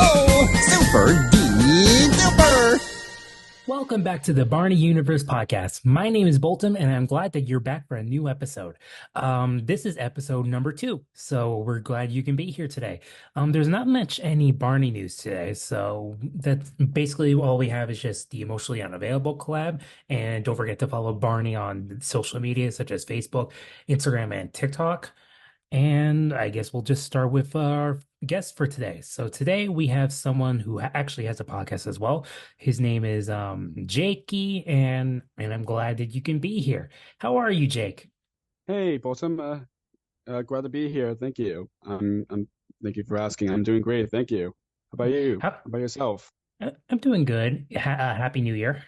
Super duper. Welcome back to the Barney Universe Podcast. My name is Bolton, and I'm glad that you're back for a new episode. This is episode number 2, so we're glad you can be here today. There's not much any Barney news today, so that's basically all we have is just the emotionally unavailable collab. And don't forget to follow Barney on social media such as Facebook, Instagram, and TikTok. And I guess we'll just start with our guest for today. So today we have someone who actually has a podcast as well. His name is Jakey, and I'm glad that you can be here. How are you, Jake? Hey, Bolton. Glad to be here. Thank you. Thank you for asking. I'm doing great. Thank you. How about you? How, How about yourself? I'm doing good. Happy New Year.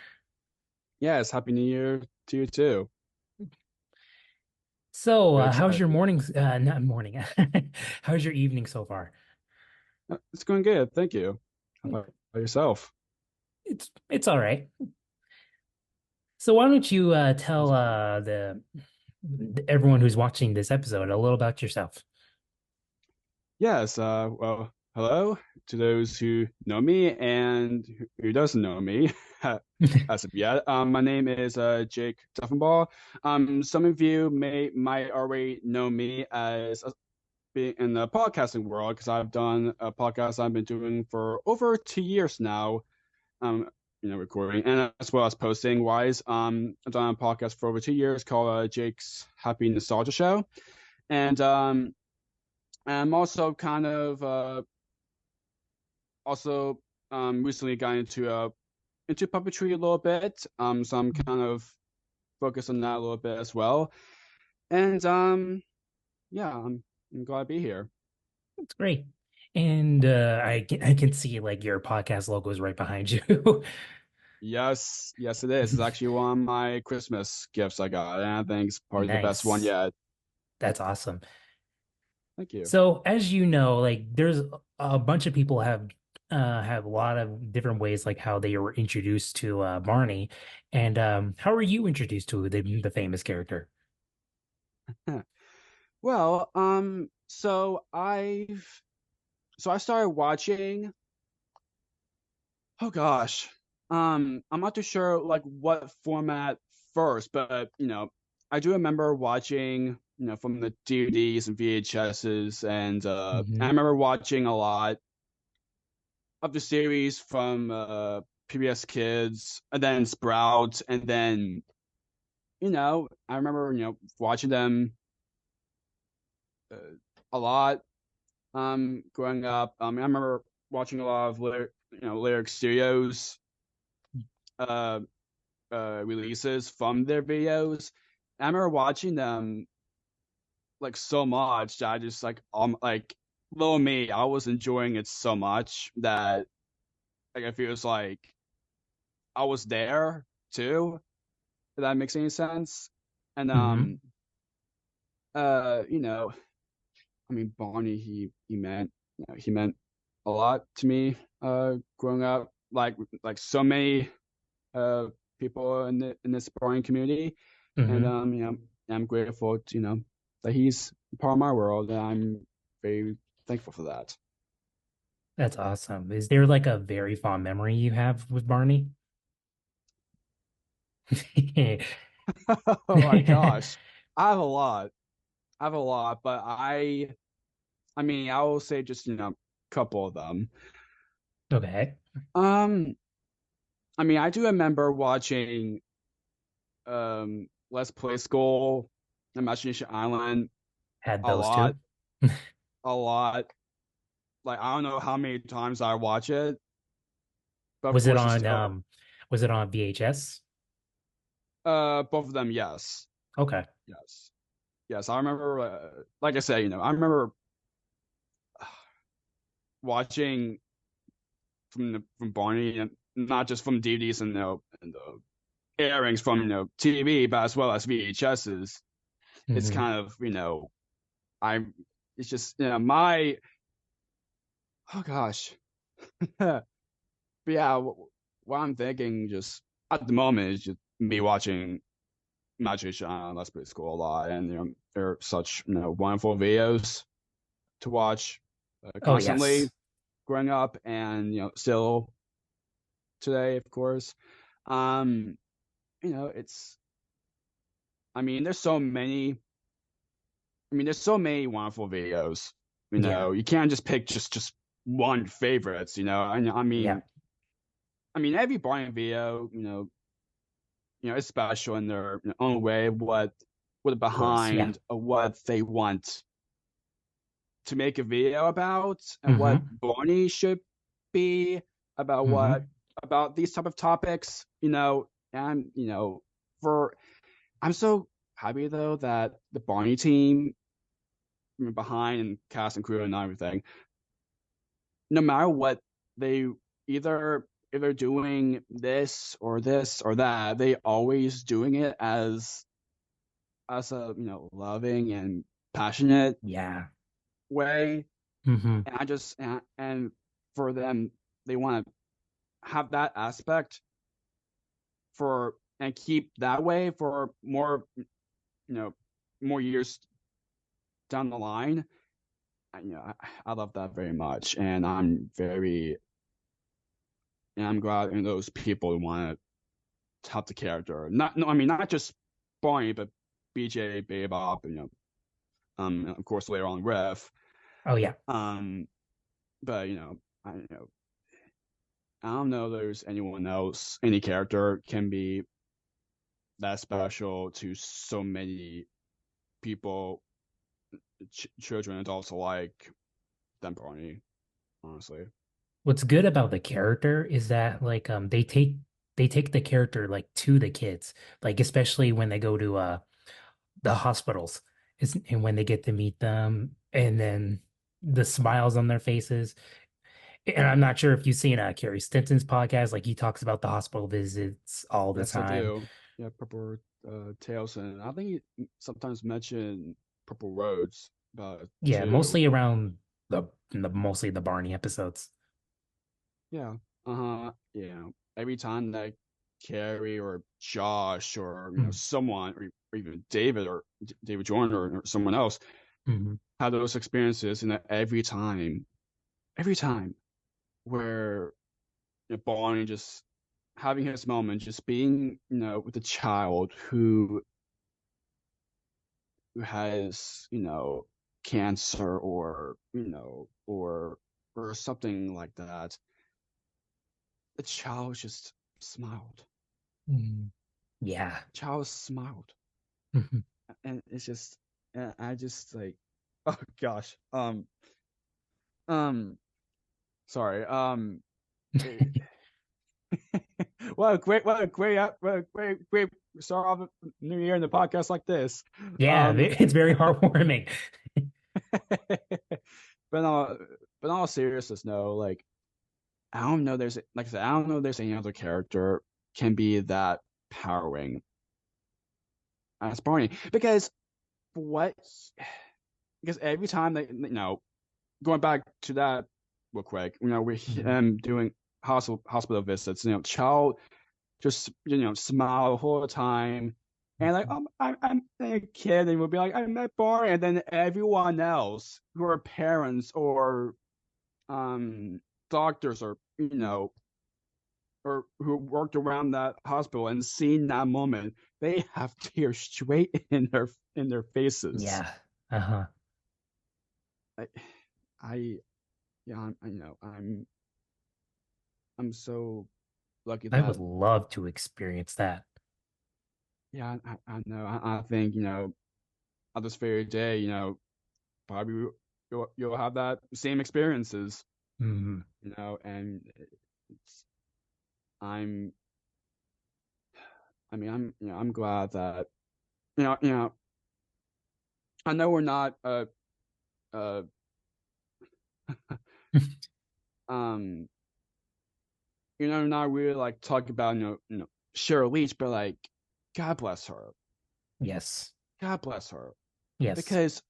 Yes, Happy New Year to you too. So, Very how's your excited. morning? Not morning. How's your evening so far? It's going good. Thank you. How about yourself? It's all right. So, why don't you tell everyone who's watching this episode a little about yourself? Yes. Well, hello to those who know me and who doesn't know me as of yet. My name is Jake Deffinbaugh. Some of you might already know me as being in the podcasting world because I've done a podcast I've been doing for over 2 years now. Um, recording and as well as posting wise. I've done a podcast for over 2 years called Jake's Happy Nostalgia Show, and I'm also kind of also recently got into puppetry a little bit. So I'm kind of focused on that a little bit as well, and yeah, I'm glad to be here. That's great. And I can see like your podcast logo is right behind you. Yes, it is. It's actually one of my Christmas gifts I got, and I think it's probably the best one Nice. yet. That's awesome. Thank you. So as you know, like there's a bunch of people have a lot of different ways like how they were introduced to Barney. And how were you introduced to the famous character? Well, so I started watching. Oh gosh, I'm not too sure like what format first, but I do remember watching, from the DVDs and VHSs, and I Hmm. remember watching a lot of the series from PBS Kids, and then Sprout, and then I remember watching them uh, a lot growing up. I remember watching a lot of Lyric Studios uh releases from their videos. I remember watching them like so much that I just like little me, I was enjoying it so much that like I feels like I was there too. If that makes any sense. And Hmm. you know, I mean Barney he meant a lot to me growing up. Like so many uh people in this Barney community. And Hmm. I'm grateful to, that he's part of my world, and I'm very thankful for that. That's awesome. Is there like a very fond memory you have with Barney? Oh my gosh. I have a lot. But I mean, I will say just, a couple of them. Okay. Um, I mean, I do remember watching Let's Play School, Imagination Island Had a those lot, two. a lot. Like I don't know how many times I watch it, but of Was it course it's on still was it on VHS? both of them, yes. Okay. Yes. Yes, I remember. Like I said, I remember watching from Barney, and not just from DVDs and the airings from TV, but as well as VHSs. It's Hmm. kind of I. It's just my. Oh gosh. But yeah, what I'm thinking just at the moment is just me watching Magic on Let's Play School a lot, and they're such wonderful videos to watch Oh constantly. yes. growing up, and still today, of course. Um, it's. I mean, there's so many. I mean, there's so many wonderful videos. Yeah. You can't just pick just one favorites. I Yeah. mean, every Barney video, is special in their own way. What Of course. Yeah. behind what they want to make a video about, and what Mm-hmm. Barney should be about, Mm-hmm. what about these type of topics. And for I'm so happy though that the Barney team behind and cast and crew and everything, no matter what they either if they're doing this or that, they always doing it as a loving and passionate Yeah. way. Mm-hmm. And and for them, they want to have that aspect for and keep that way for more more years down the line. I love that very much, and I'm glad those people who want to have the character. Not no, I mean not just Barney, but BJ, Bebop, of course later on Riff. Oh yeah. Um, but I don't know if there's anyone else, any character can be that special to so many people, children, adults alike, than Barney, honestly. What's good about the character is that like they take the character like to the kids, like especially when they go to the hospitals. And when they get to meet them and then the smiles on their faces. And I'm not sure if you've seen Carrie Stinton's podcast, like he talks about the hospital visits all the Yes, I time. do. Yeah, Purple Tails, and I think he sometimes mentioned Purple Roads, but Yeah, too. mostly around mostly the Barney episodes. Yeah. Uh-huh. Every time that Carrie or Josh or Mm-hmm. someone or even David or David Jordan or someone else Mm-hmm. had those experiences, and that every time where Barney just having his moment, just being with a child who has cancer or or something like that, the child just smiled. Yeah. Child smiled, Mhm. and it's just, and I just like, oh gosh, um, sorry, it- what a great start off New Year in the podcast like this. Yeah, Um, it's very heartwarming. but in all seriousness, no, like I don't know. Like I said, I don't know if there's any other character can be that powering as Barney, because what because every time they going back to that real quick, we Mhm. doing hospital visits, child just smile the whole time, and like I'm a kid, and we'll be like I met Barney, and then everyone else who are parents or doctors or or who worked around that hospital and seen that moment, they have tears straight in their faces. Yeah. Uh-huh. I, I yeah, I'm so lucky I would that love to experience that. yeah, I know. I think on this very day, probably you'll have that same experiences, Hmm. and it's, I'm I mean I'm glad that you know I know we're not uh um not really like talk about Cheryl Leach, but like God bless her, Yes. God bless her, Yes. because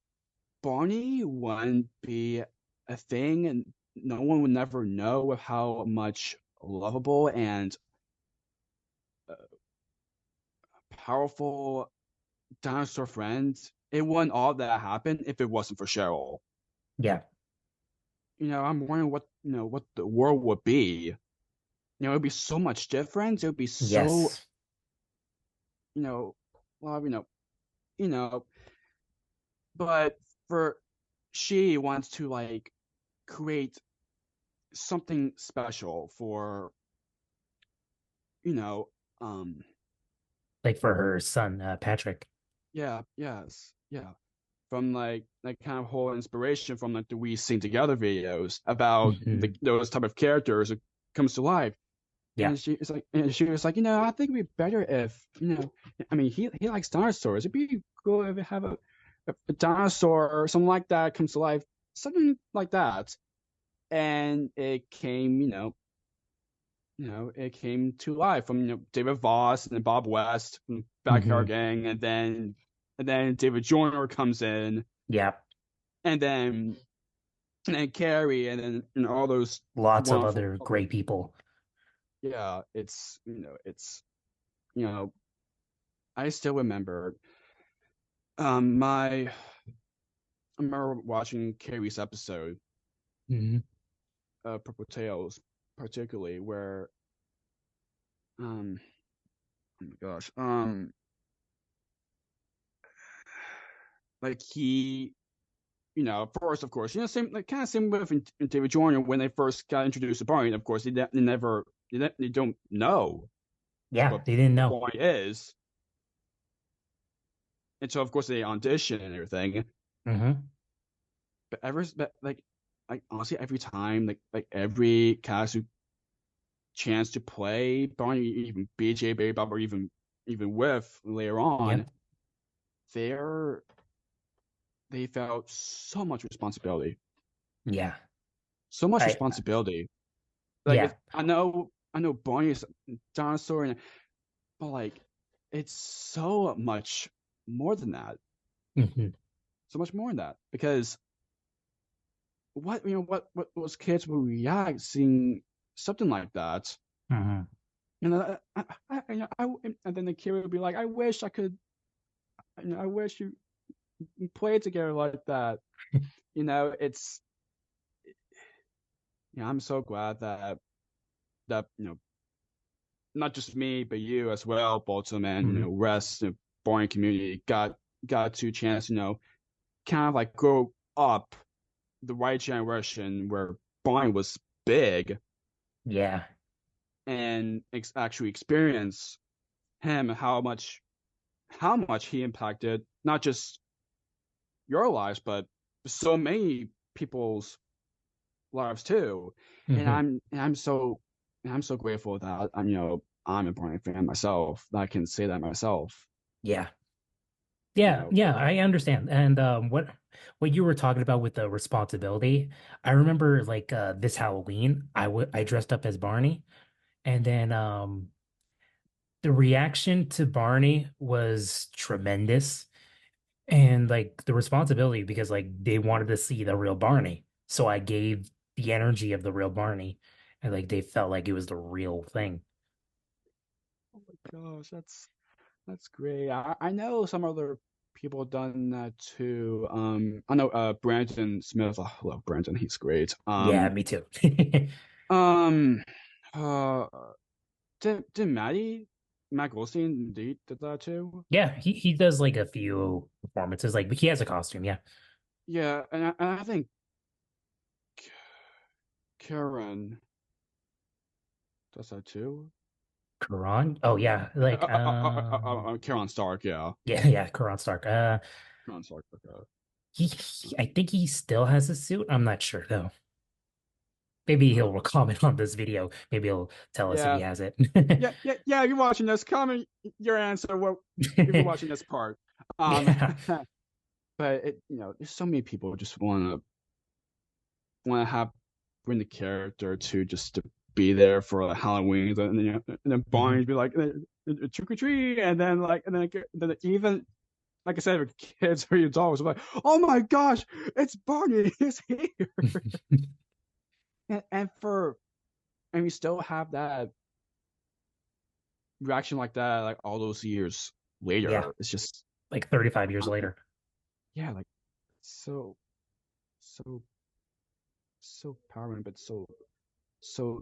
Barney wouldn't be a thing, and no one would never know of how much lovable and uh, powerful dinosaur friend it wouldn't all that happen if it wasn't for Cheryl. Yeah. I'm wondering what the world would be. It'd be so much different. It would be so, Yes. you know, well, you know, but for she wants to like create something special for, you know, um, Like for her son, Patrick. yeah, yes, yeah, from like kind of whole inspiration from like the We Sing Together videos about Hmm. those type of characters that comes to life. Yeah. And she was like, I think it'd be better if, I mean, he likes dinosaurs. It'd be cool if we have a dinosaur or something like that comes to life, something like that. And it came, it came to life from David Voss and then Bob West from Hmm. Backyard Gang, and then David Joyner comes in, Yeah. and then Carrie, and then all those Lots of wonderful, other great people. yeah, it's you know I still remember I remember watching Carrie's episode, Hmm. Purple Tales, particularly where um oh my gosh like he first, of course, same like kind of same with in David Joyner when they first got introduced to Barney. Of course, they never they don't know Yeah, what they didn't know. Barney is, and so of course they audition and everything. Hmm. But like honestly, every time like every cast who chance to play Barney, even BJ, Barry Bob, or even with later on, Yep. they're they felt so much responsibility, Yeah. so much I responsibility. Like yeah. I know Barney is a dinosaur, but like it's so much more than that, Hmm. so much more than that, because what those kids will react seeing something like that. Hmm. And then the kid would be like, I wish I could, I wish you played together like that. It's, I'm so glad that, not just me, but you as well, Baltimore, and, Hmm. rest, boring community got to chance, kind of like grow up the right generation where Barney was big Yeah. and actually experience him, how much he impacted not just your lives, but so many people's lives too. And Hmm. I'm so grateful that I'm a Barney fan myself. That I can say that myself. Yeah. You Yeah, know, yeah, I understand. And what you were talking about with the responsibility, I remember like this Halloween, I dressed up as Barney, and then the reaction to Barney was tremendous, and like the responsibility because like they wanted to see the real Barney. So I gave the energy of the real Barney, and like they felt like it was the real thing. oh my gosh, that's great. I know some other people done that too. I know Brandon Smith. I love Brandon. He's great. Yeah, me too. Um, uh, did Matt Goldstein did that too? Yeah, he does like a few performances, like he has a costume, yeah. Yeah, and I think Karen does that too. Quran? Oh yeah, like Karen Stark, yeah. yeah, yeah, Quran Stark. Karen Stark, okay. I think he still has a suit. I'm not sure though. Maybe Uh, he'll comment on this video. Maybe he'll tell us if he yeah, has it. yeah. You're watching this. Comment your answer. What if you're watching this part? Um, Yeah. but there's so many people who just want to have bring the character to be there for like Halloween, and then Mhm. Barney be like trick or treat, and then then even like I said, with kids or adults are like, oh my gosh, it's Barney, he's here, and we still have that reaction like that, like all those years Yeah, later. It's just, like 35 years um, later. yeah, like so so so powering, but so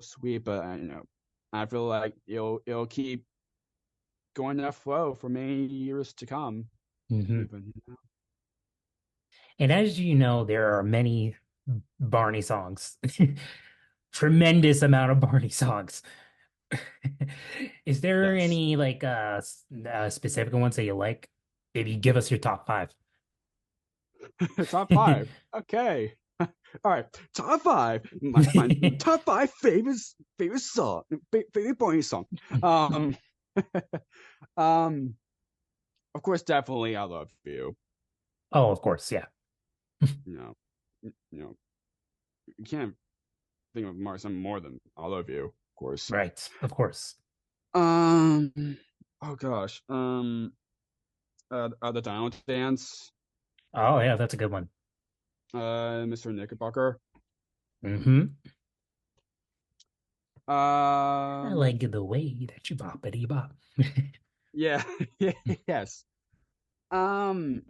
sweet. But I feel like it'll keep going that flow for many years to come. Hmm. Even And as you know, there are many Barney songs. Tremendous amount of Barney songs. Is there yes, any like specific ones that you like? Maybe give us your top five. top five. Okay, all right, top five. My top five favorite song, favorite Barney song. Um, um, of course, definitely, I love you. Oh, of course, yeah. You know, you can't think of something more than I love you. Of course. Right, of course. Um. Oh gosh. The Dino Dance. Oh, yeah, that's a good one. Mr. Knickerbocker. Hmm. I Um. like the way that you boppity bop. Yeah. Yes. Um.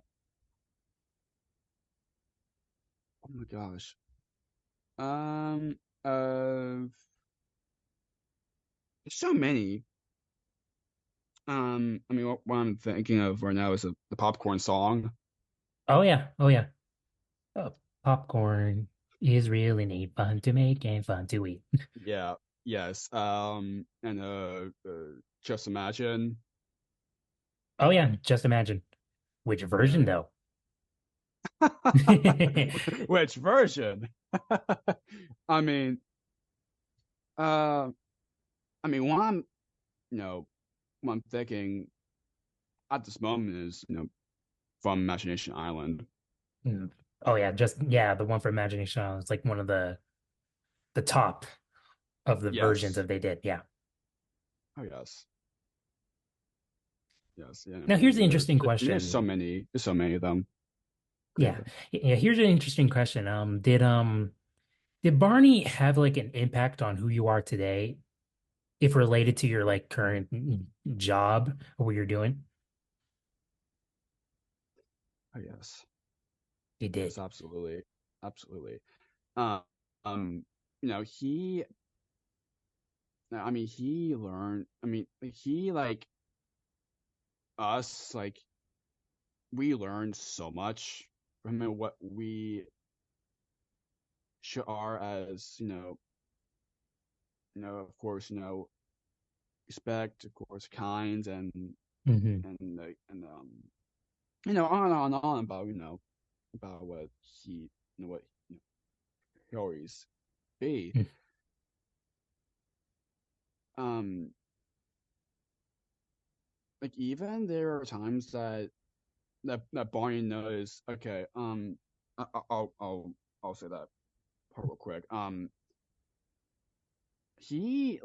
Oh my gosh. Um. Uh. There's so many. I mean, what I'm thinking of right now is the popcorn song. Oh yeah, oh yeah. Oh, popcorn is really neat, fun to make and fun to eat. Yeah. Yes. And just imagine. Oh yeah, just imagine. Which version Yeah. though? Which version? I mean, uh, I mean, you know, what I'm thinking at this moment is, from Imagination Island. Mm. Oh yeah, just yeah, the one for Imagination Island is like one of the top of the versions Yes. that they did. Yeah. Oh, yes. Yes. Yeah. Now I here's the mean, interesting there's so question. many. There's so many of them. Great. Yeah. Yeah, here's an interesting question. Did Barney have like an impact on who you are today if related to your like current job or what you're doing? Oh, yes. He Yes. did. Absolutely. Absolutely. Um. um, he. I mean, he learned. I mean, he like us. Like we learned so much from what we are as of course, respect, of course, kind, Hmm. and on and on and on about about what he what he always be. Um, like even there are times that Barney knows. Okay, I'll say that part real quick. He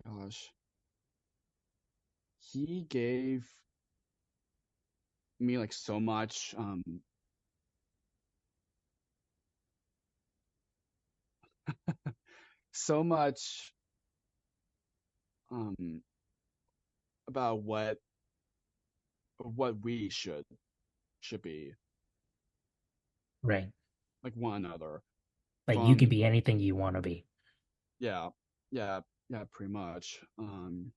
gosh, he gave me like so much so much um about what we should be Right. like one another Like you can from be anything you want to be. yeah yeah pretty much um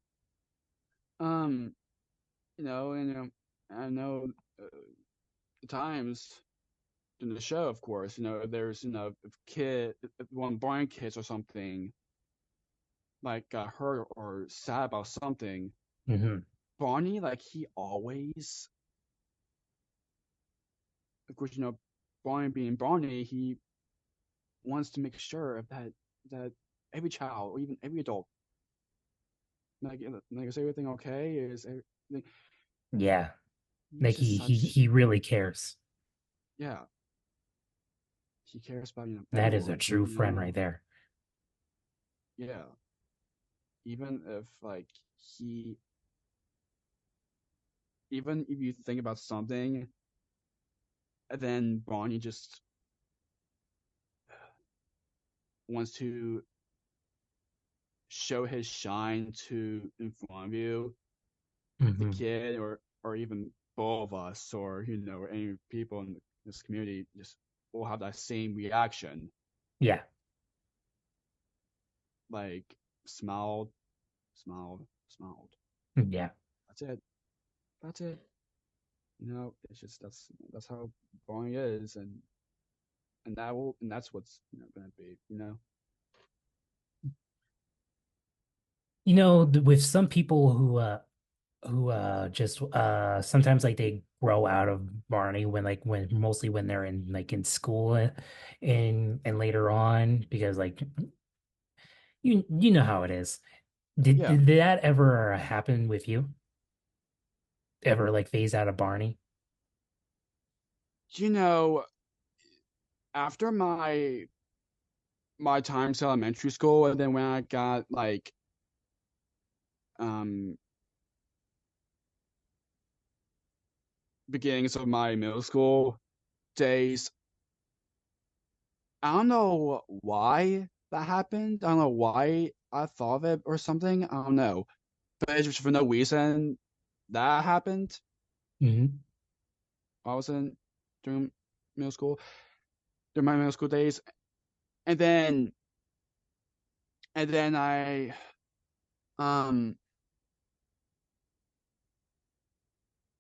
and I know uh, the times in the show, of course, there's if if one born kids or something like got hurt or sad about something, Hmm. Barney, like he always, of course, Barney being Barney, he wants to make sure that every child or even every adult like is everything okay? Is everything? Yeah. He's Like just such he really cares. yeah. He cares about That is a everyone. true friend right there. Yeah. Even if like he even if you think about something, and then Barney just wants to show his shine to in front of you, the Hmm. kid or even both of us or or any people in this community just will have that same reaction. Yeah. Like smiled, smiled, smiled. Yeah. That's it. That's it. It's just that's how Barney is, and that's what's gonna be. With some people who just sometimes like they grow out of Barney when mostly when they're in school and later on because like you know how it is. Did Yeah. did that ever happen with you? Ever like phase out of Barney? You know, after my time to elementary school, and then when I got like um beginnings of my middle school days, I don't know why that happened. I don't know why I thought of it or something. I don't know, but it's just for no reason that happened. Hmm. I was in during middle school, during my middle school days, and then I um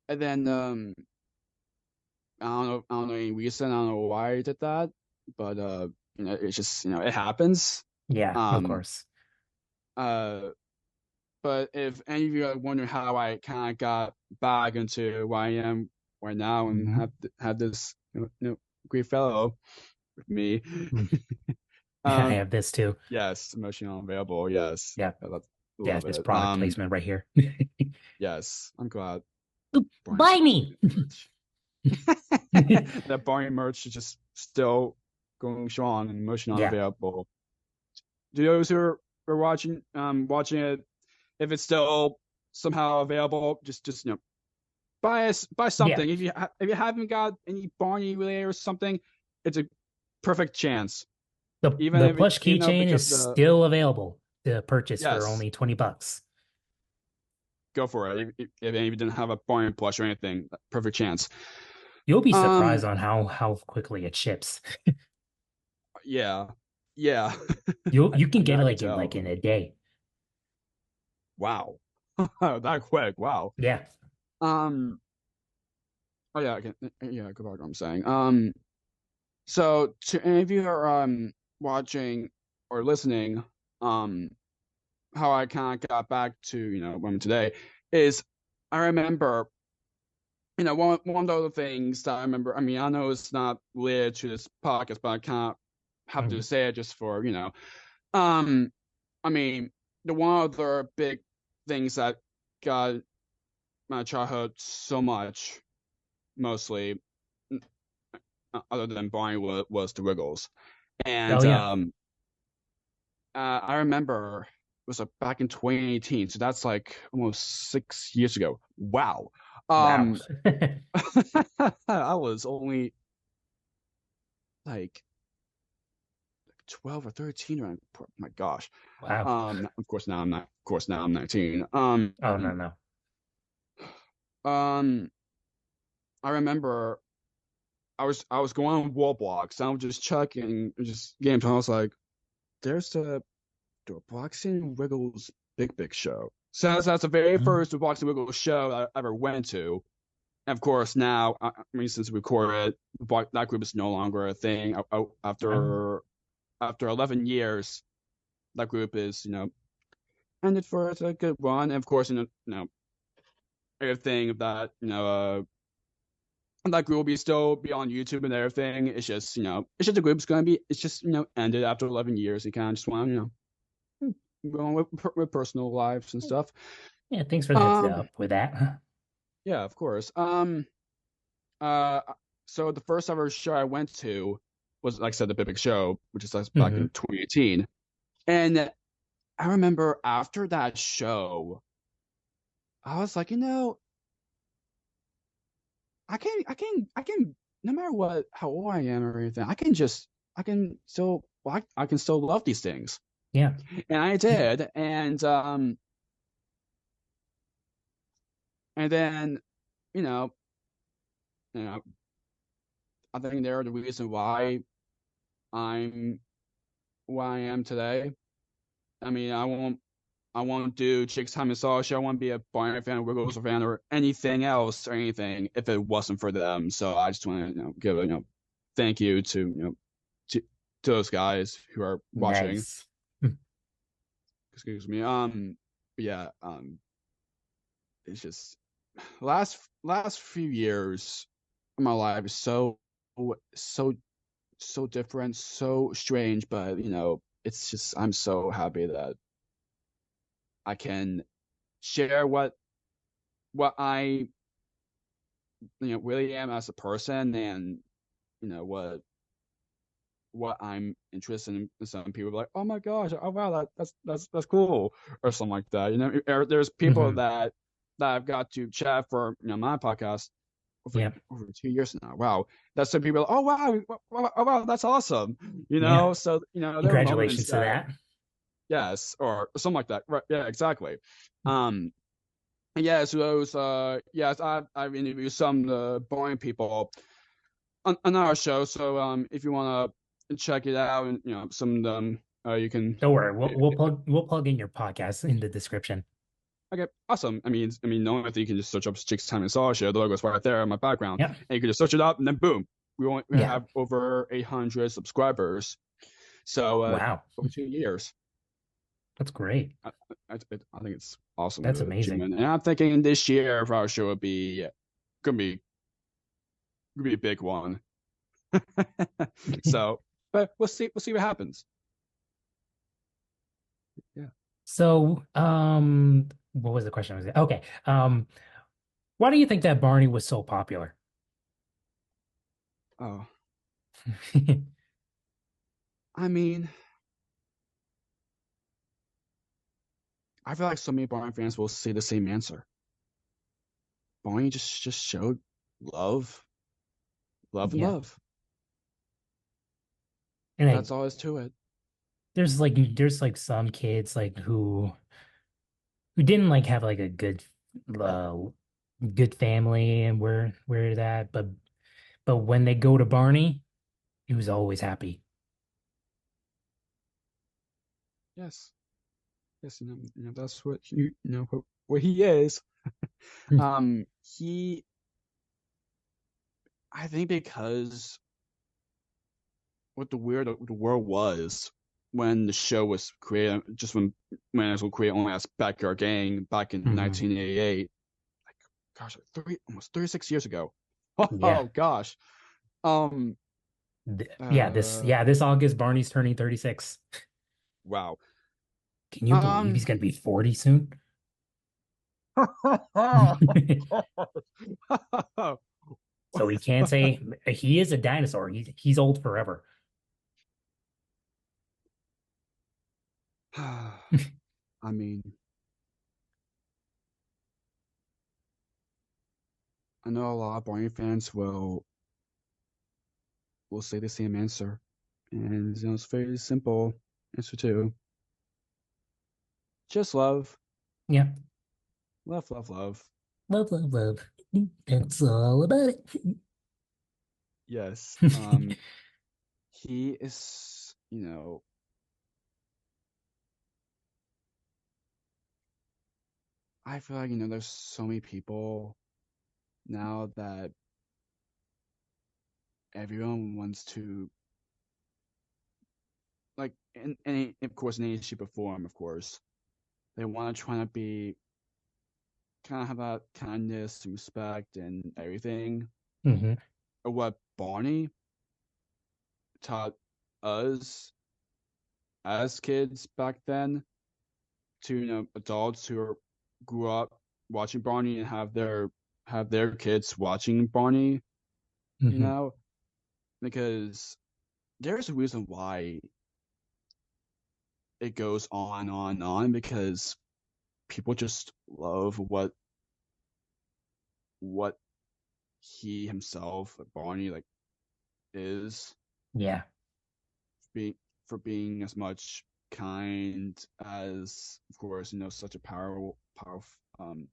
and then I don't know any reason. I don't know why I did that, but it's just it happens. Yeah, of Um course. uh but if any of you are wondering how I kind of got back into where I am right now and Hmm. have this great fellow with me, I um have this too. yes, emotionally unavailable, yes, Yeah. Yeah, love just it. product placement right here. Yes, I'm glad Barney Buy still has me. good merch. That Barney merch is just still going strong and emotionally Yeah. unavailable. Do those who are watching it, if it's still somehow available, just buy Yeah. something. If you haven't got any Barney related or something, it's a perfect chance. The plush Even though keychain because is still available to purchase for yes, only $20. go for it. If any of you didn't have a Barney plush or anything, perfect chance. You'll be Um, surprised on how quickly it ships. yeah, yeah, You can get I it could like tell. in a day. Wow, that quick. Wow. Yeah. Um. Oh yeah. Yeah. Go back to what I'm saying. So to any of you who are watching or listening, um, how I kind of got back to women today is I remember one of the other things that I remember. I mean, I know it's not related to this podcast, but I kind of have to Mhm. say it just for um. I mean, the one other big things that got my childhood so much, mostly other than Barney was the Wiggles. Oh And yeah. I remember it was back in 2018, so that's like almost 6 years ago. Wow. Wow. I was only like 12 or 13 around. Oh my gosh. Wow. Of course now I'm not. Of course now I'm 19. Oh no, no. Um, I remember I was going on Roblox. I was just checking just games. And I was like, "There's the Boxing Wiggles Big Show." So that's the very Mhm. first Boxing Wiggles show I ever went to. And of course, now, I mean, since we recorded, that group is no longer a thing. Oh, After 11 years, that group is, ended for a good run. And of course, everything that, that group will still be on YouTube and everything. It's just the group's going to be, it's just, ended after 11 years. You kind of just want to, go on with personal lives and stuff. yeah, thanks for the heads Um, up with that. yeah, of course. Uh, so the first ever show I went to was, like I said, the Big Show, which is like back in Hmm. 2018. And I remember after that show, I was like, I can, no matter how old I am or anything, I can still love these things. Yeah. And I did. And then, you know, you know, I think they're the reason why I'm where I am today. I mean, I won't do Jake's Time and Sausage. I won't be a Barney fan, Wiggles fan, or anything else or anything if it wasn't for them. So I just want to give a thank you to to those guys who are watching. Nice. Excuse me. Yeah. It's just last few years of my life is so so different, so strange, but it's just I'm so happy that I can share what I really am as a person, and what I'm interested in. Some people are like, oh my gosh, oh wow, that's cool, or something like that. There's people Hmm. that I've got to chat for my podcast Yeah. over 2 years now. Wow, that's some people. Oh wow, oh wow, that's awesome. Yeah. So there are moments Congratulations to that that. yes, or something like that. Right? Yeah, exactly. Um, yeah. So those yes, I've interviewed some boring people on our show. So if you want to check it out, and some of them you can. Don't worry. We'll plug in your podcast in the description. Okay, awesome. I mean, the only thing you can just search up Jake's Time and Saw Show. The logo's right there on my background, Yeah. and you can just search it up, and then boom, we Yeah. have over 800 subscribers. So Wow. over 2 years, That's great. I think it's awesome That's to amazing. achievement. And I'm thinking this year our show would be gonna be a big one. So, but we'll see what happens. Yeah. So, what was the question? Okay. Why do you think that Barney was so popular? Oh, I mean, I feel like so many Barney fans will say the same answer. Barney just showed love, love and Yeah. love. And That's all is to it. there's like some kids like who didn't like have like a uh good family and where that, but when they go to Barney, he was always happy. Yes, yes, that's what what he is. Um, he, I think because what the world was when the show was created, just when it was created only as Backyard Gang back in Mhm. 1988. Like, gosh, almost 36 years ago. Yeah. Oh gosh. Um. This August Barney's turning 36. Wow. Can you believe Um. he's gonna be 40 soon? So he can't say he is a dinosaur. He's old forever. I mean, I know a lot of Barney fans will say the same answer, and it's very simple answer too. Just love, Yeah. love, love, love. Love, love, love. That's all about it. Yes. He is, I feel like there's so many people now that everyone wants to, like, in any, of course, in any shape or form, of course, they want to try to be kind of have that kindness and respect and everything. Hmm. Or what Barney taught us as kids back then to adults grew up watching Barney and have their kids watching Barney, you Hmm. know, because there's a reason why it goes on and on and on, because people just love what he himself, Barney, like, is Yeah. being for being as much kind as, of course, such a um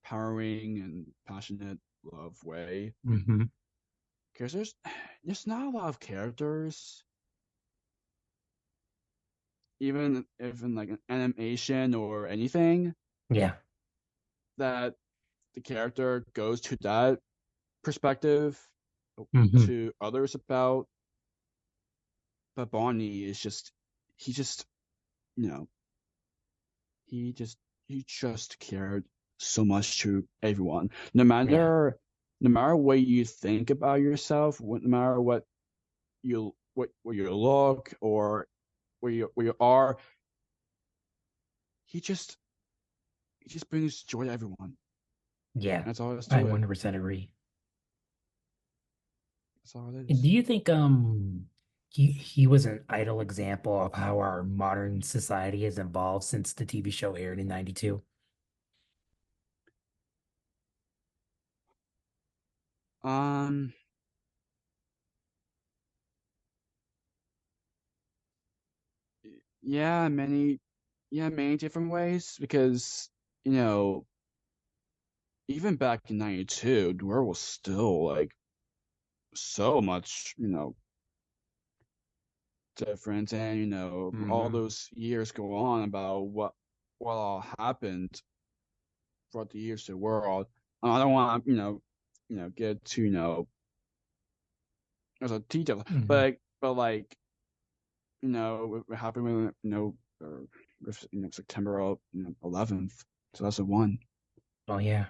powering and passionate love way. Hmm. because there's not a lot of characters, even if in like an animation or anything, Yeah. that the character goes to that perspective Hmm. to others about. But Barney is just he just you know he just cared so much to everyone, Yeah. no matter what you think about yourself, no matter what you look or where you are, he just he just brings joy to everyone. Yeah. That's all there is I to it. 100% agree. That's all it Do is. you think he was an idle example of how our modern society has evolved since the TV show aired in 92? Um, yeah, many different ways because you know even back in '92, the world was still like so much different, and all Hmm. those years go on about what all happened throughout the years of the world. I don't want to get to as a detail, Hmm. but like what happened with with September 11th, 2001, Oh yeah.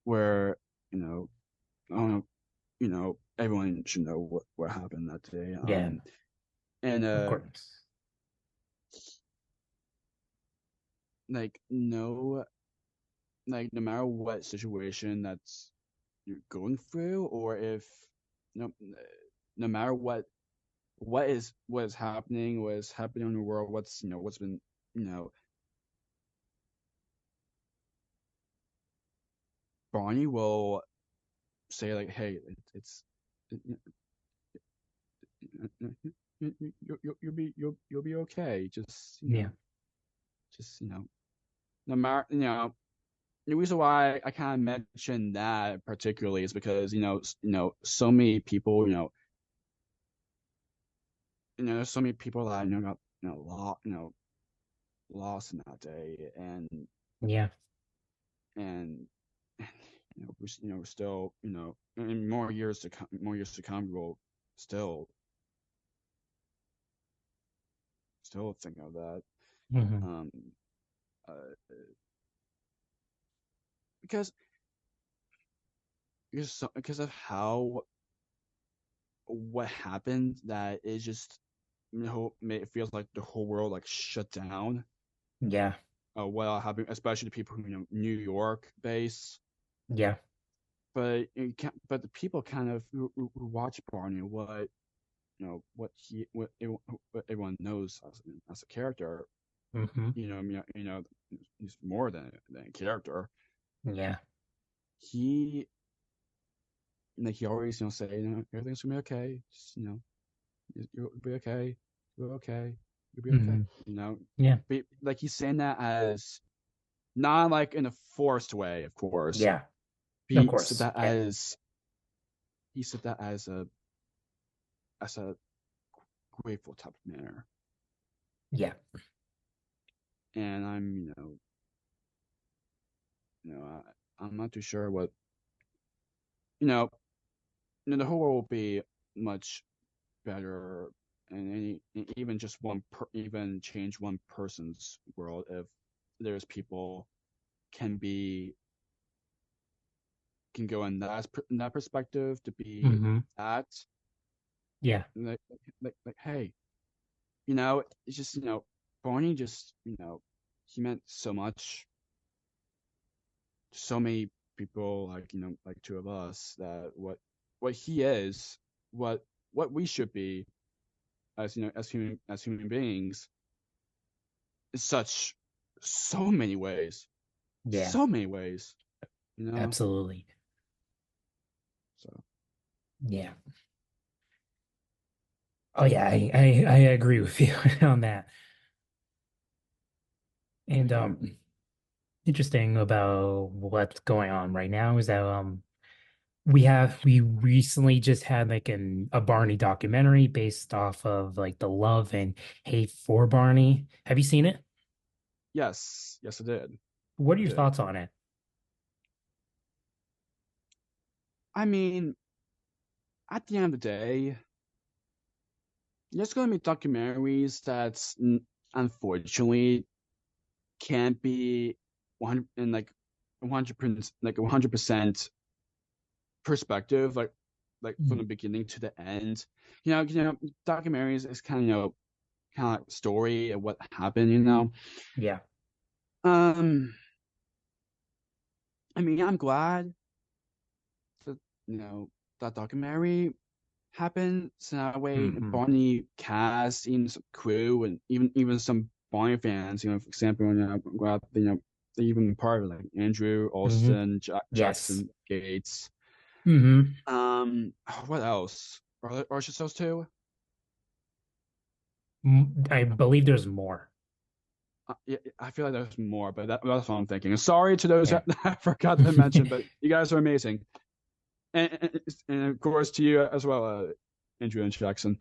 where you know I don't know everyone should know what happened that day. Yeah, And of course. like no no matter what situation that's you're going through, or if no no matter what is happening in the world, what's been you know Barney will say like, hey, it's you'll be okay. Just Yeah. just no matter the reason why I kind of mentioned that particularly is because so many people there's so many people that I know got lost in that day, Yeah. and we're still in more years to come we'll still think of that, Hmm. um uh, because because of how what happened, that it just it feels like the whole world like shut down. Yeah. What happened, especially the people who New York base. Yeah. But but the people kind of who watch Barney, what what everyone knows as a character. Hmm. He's more than a character. Yeah. He he always say everything's gonna be okay. Just, you'll be okay. You're okay. You'll be okay. Hmm. Yeah. But like he's saying that as not like in a forced way, of course. Yeah. Of He said course. that Yeah. as as a grateful type of manner. Yeah. And I'm I'm not too sure what you know the whole world will be much better, and even just even change one person's world if there's people can be can go in that perspective to be Hmm. that Yeah. like hey, it's just Barney just he meant so much to so many people, like like two of us, that what he is, what we should be as as human beings, is such so many ways, Yeah. so many ways, you know. Absolutely. So Yeah. Oh yeah, I agree with you on that. And interesting about what's going on right now is that We recently just had like a Barney documentary based off of like the love and hate for Barney. Have you seen it? Yes, I did. What are I your did. thoughts on it? I mean, at the end of the day, there's going to be documentaries that's unfortunately can't be 100 in like 100% 100% perspective, like from Mm. the beginning to the end. Documentaries is kind of kind of like story of what happened. Yeah. Um, I mean, I'm glad that that documentary happened, so that way Hmm. Barney cast, even some crew, and even some Barney fans. For example, I'm glad they even part of it, like Andrew, Hmm. Austin, Yes. Jackson, Gates. Hmm. What else? Or just those two? I believe there's more. Yeah, I feel like there's more, but that's what I'm thinking. And sorry to those Yeah. that I forgot to mention, but you guys are amazing, and of course to you as well, Andrew and Jackson.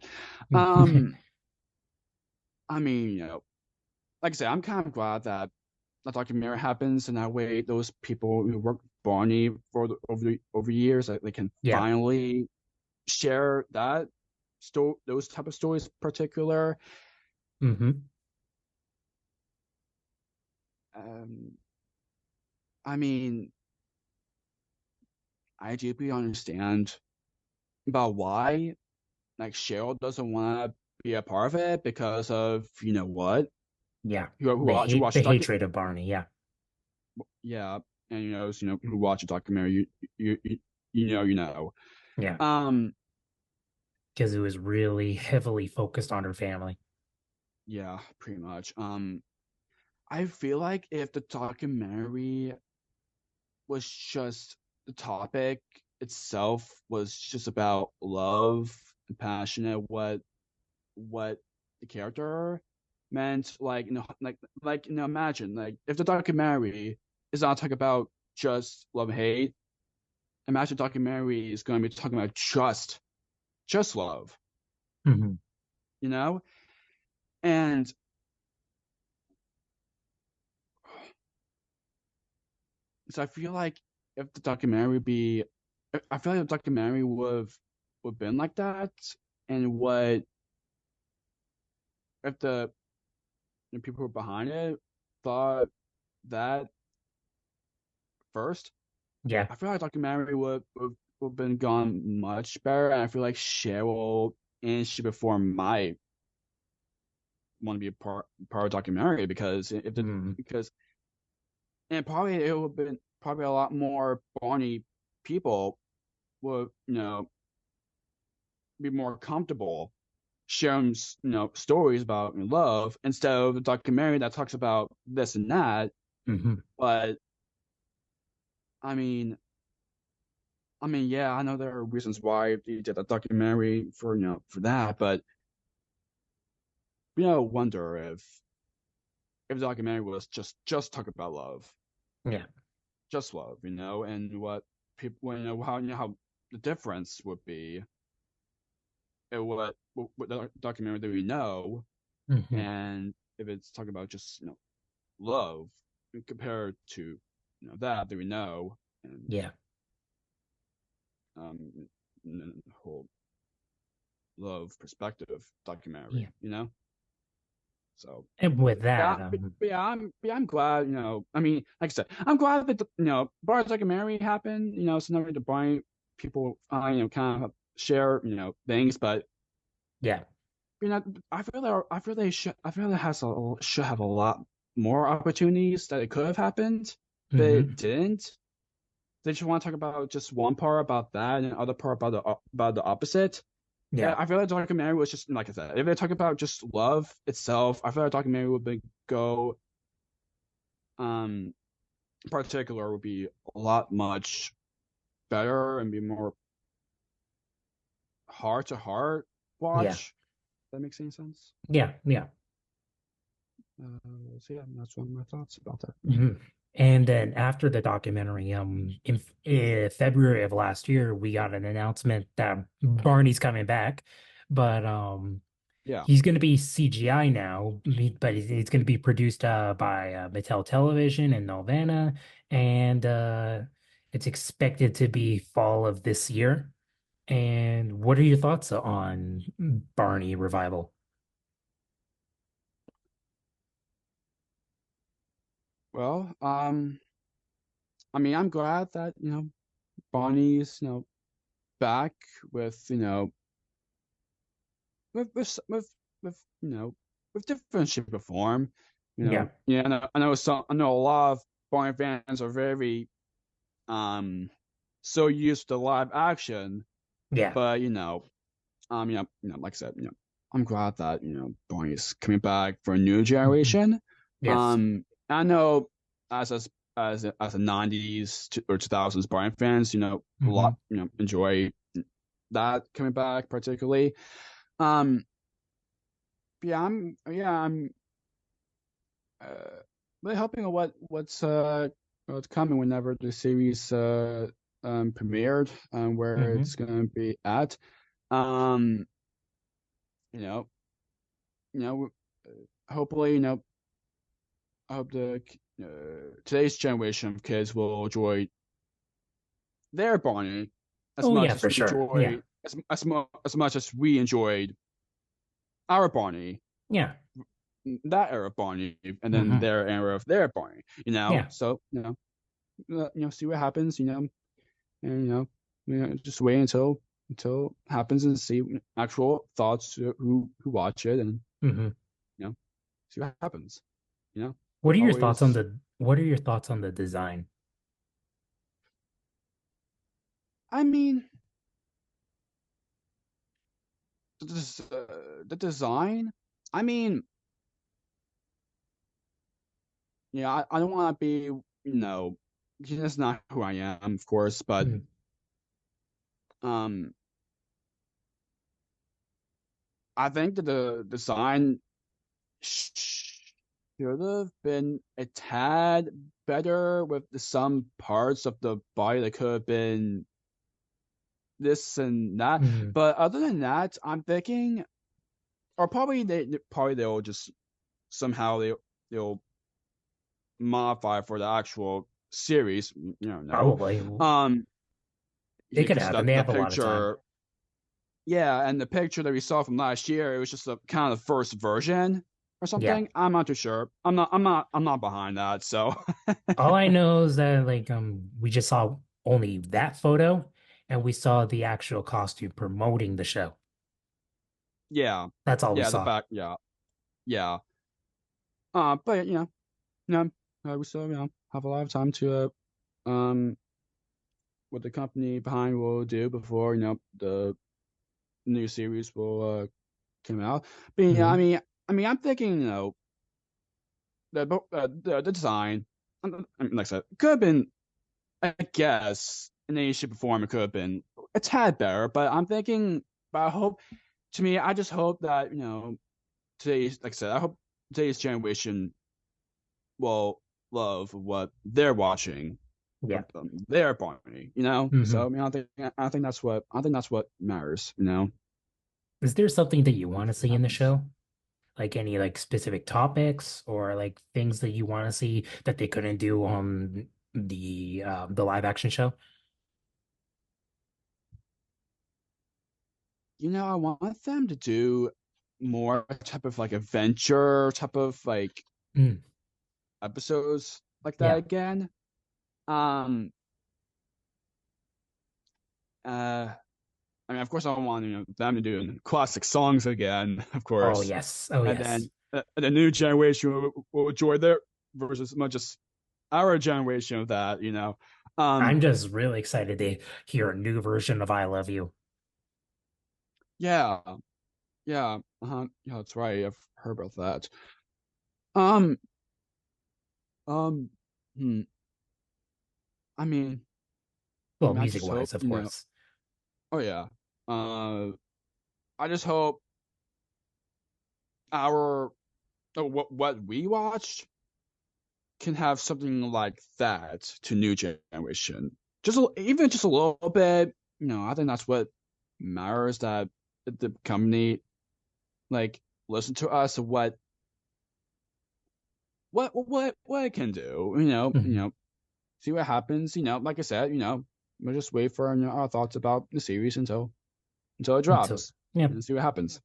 Um, I mean, like I said, I'm kind of glad that the documentary happens, and that way those people who worked with Barney over years, like, they can Yeah. finally share those type of stories in particular. Hmm. Um, I mean, I deeply understand about why like Cheryl doesn't want to be a part of it because of what Yeah. who watch the The docu hatred of Barney. Yeah. yeah, and who watch a documentary, you know. Yeah. Um, Because it was really heavily focused on her family. yeah, pretty much. I feel like if the documentary was just the topic itself was just about love and passionate, what the character meant, like imagine like if the documentary is not talking about just love and hate. Imagine the documentary is going to be talking about just love, Hmm. you know and so I feel like if the documentary be I feel like the documentary would have been like that. And what if the people who were behind it thought that first? Yeah. I feel like documentary would have been gone much better, and I feel like Cheryl and she before might want to be a part of documentary because if the Mm. because and probably it would have been probably a lot more Barney people would be more comfortable sharing stories about love instead of a documentary that talks about this and that. Hmm. But I mean, yeah, I know there are reasons why they did a documentary for for that, but wonder if the documentary was just talk about love, Yeah. just love, and what people, how the difference would be, and what the documentary that we know, Hmm. and if it's talking about just love compared to that we know, and Yeah. um the whole love perspective documentary, Yeah. so. And with Yeah, that, I'm glad. I mean, like I said, I'm glad that bars like Mary happened. So never to buy people, kind of share, things. But yeah. I feel they should. I feel it should have a lot more opportunities that it could have happened, but it Hmm. didn't. They just want to talk about just one part about that and other part about the opposite. Yeah. I feel like documentary was just like I said. If they talk about just love itself, I feel like documentary would go um particular would be a lot much better and be more heart to heart Yeah. watch. That makes any sense? Yeah. Yeah. So yeah, that's one of my thoughts about that. Hmm. And then after the documentary, in February of last year, we got an announcement that Barney's coming back, but Yeah. he's going to be CGI now, but it's going to be produced by Mattel Television and Nelvana, and it's expected to be fall of this year. And what are your thoughts on Barney revival? Well, I mean, I'm glad that, Bonnie's, back with, with with different shape of form. Yeah, I know a lot of Bonnie fans are very um so used to live action, yeah, but like I said, I'm glad that, Bonnie's coming back for a new mhm, generation. yes, I know as a as a 90s or 2000s Barney fans, a hmm lot, enjoy that coming back particularly. Um, I'm uh, really hoping on what's coming whenever the series premiered, where hmm it's gonna be at. Um, you know, you know, hopefully, I hope the today's generation of kids will enjoy their Barney as Oh much yeah, as for we sure. Yeah, enjoy as much as we enjoyed our Barney, yeah, that era of Barney, and then hmm their era of their Barney. yeah. So see what happens. And just wait until it happens and see actual thoughts who watch it and hmm you know see what happens. You know, What are your thoughts on always. the design? I mean, the design. I mean, I don't want to be that's not who I am, of course, but Mm, um, I think that the design should have been a tad better with some parts of the body that could have been this and that. mm, But other than that, I'm thinking, or probably they'll just somehow they'll modify for the actual series. No. probably. Um, It could because happen. the They the have a lot of time. picture, yeah, and the picture that we saw from last year, it was just a kind of the first version or Yeah. something. I'm not too sure. I'm not behind that. So All I know is that we just saw only that photo and we saw the actual costume promoting the show. yeah, That's all we yeah, the saw. back, yeah, yeah. But we still have a lot of time to what the company behind will do before the new series will come out. But yeah, Hmm I'm thinking the design, like I said, could have been, I guess, in any shape or form, it could have been a tad better. But I'm thinking, but I hope, to me, I just hope that today's, like I said, I hope today's generation will love what they're watching Yeah. from their Barney. So hmm I think that's what matters. Is there something that you want to see in the show? Like any like specific topics or like things that you want to see that they couldn't do on the live action show? I want them to do more type of like adventure type of like Mm, episodes like that yeah. again. Um, uh, of course, I want them to do classic songs again, of Oh course, yes. Oh and yes. then the new generation will enjoy their versus much as our generation of that. I'm Um, just really excited to hear a new version of I Love You. yeah, yeah, yeah, that's right. I've heard about that. Um, um, hmm, I mean, Well, I music just hope wise, of course. Oh yeah. Uh, I just hope our what we watched can have something like that to new generation. Even just a little bit, I think that's what matters. That the company like listen to us, what it can do. Mhm. See what happens. Like I said, we'll just wait for our thoughts about the series until it And so, drops yeah. and see what happens.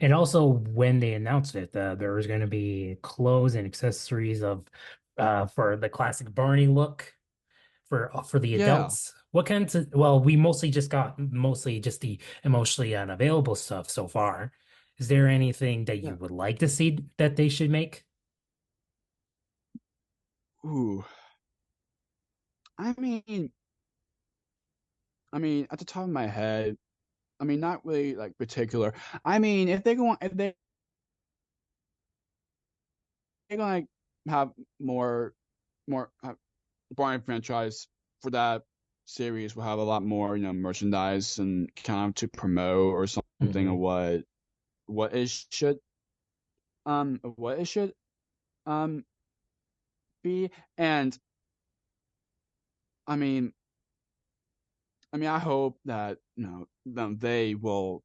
And also, when they announced it, there was going to be clothes and accessories of for the classic Barney look for the Yeah, adults. What kinds of, well, we mostly just got mostly just the emotionally unavailable stuff so far. Is there anything that you yeah. would like to see that they should make? Ooh, I mean, at the top of my head, not really like particular. If they're gonna like, have more Barney franchise for that series, will have a lot more merchandise and kind of to promote or something of Hmm. what it should what it should um be. And I mean I hope that that they will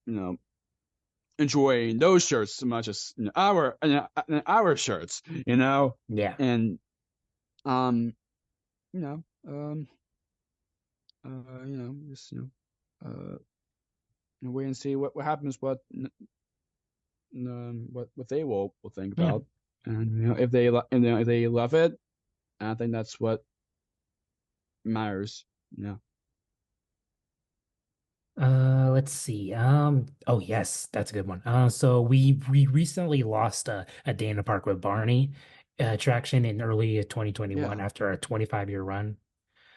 enjoy those shirts as much as our shirts, Yeah. and um you know um just wait and see what happens, what they will think Yeah. about, and if they love it, I think that's what matters. Let's see. Oh yes, that's a good one. So we recently lost a Dana Park with Barney attraction in early 2021 Yeah, after a 25-year run.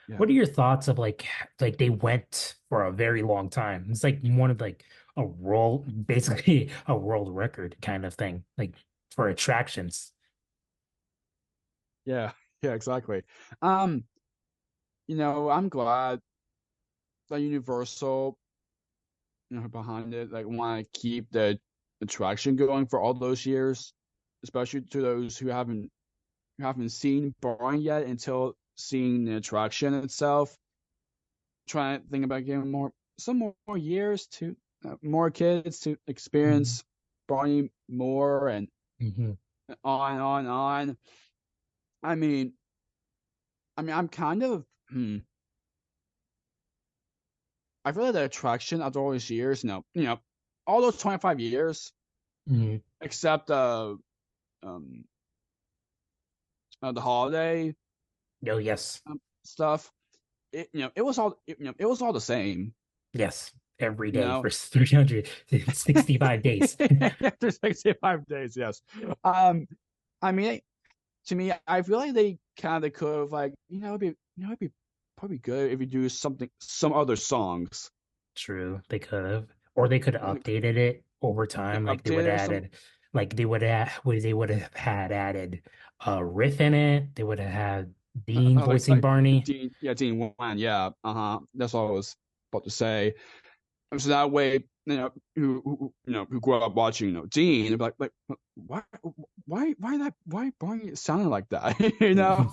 yeah, What are your thoughts of like they went for a very long time? It's like one of like a world basically a world record kind of thing, like for attractions. yeah, yeah, exactly. um I'm glad that Universal, behind it, like want to keep the attraction going for all those years, especially to those who haven't seen Barney yet until seeing the attraction itself. Trying to think about giving some more years to more kids to Mhm. experience Barney more, and Hmm. on and on and on. I mean, I'm kind of I feel like the attraction after all these years, all those 25 years, Hmm. except um the holiday Oh yes, stuff. It was all the same. yes, every You day know, for 365 days. After 65 days, yes. Um, I mean, to me, I feel like they kind of could have like, it'd be probably good if you do some other songs, True, they could have, or they could have like, updated it over time. Like they would updated have some, added, like they would have had added a riff in it. They would have had Dean voicing like Barney. Dean Wan, yeah, that's what I was about to say. And so that way, who grew up watching, Dean, they'd be like, why, why Barney sounding like that, you know,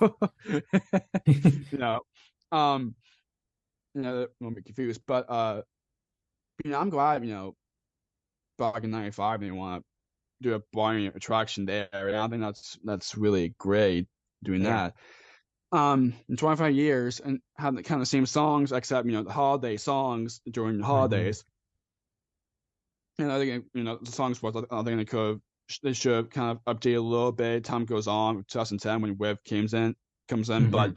um, that won't be confused, but I'm glad, back in '95 they want to do a Barney attraction there, and I think that's really great doing Yeah. that. In 25 years and have the kind of same songs, except the holiday songs during the Hmm. holidays. And I think the songs was I think they should have kind of updated a little bit. Time goes on, 2010 when Web comes in, but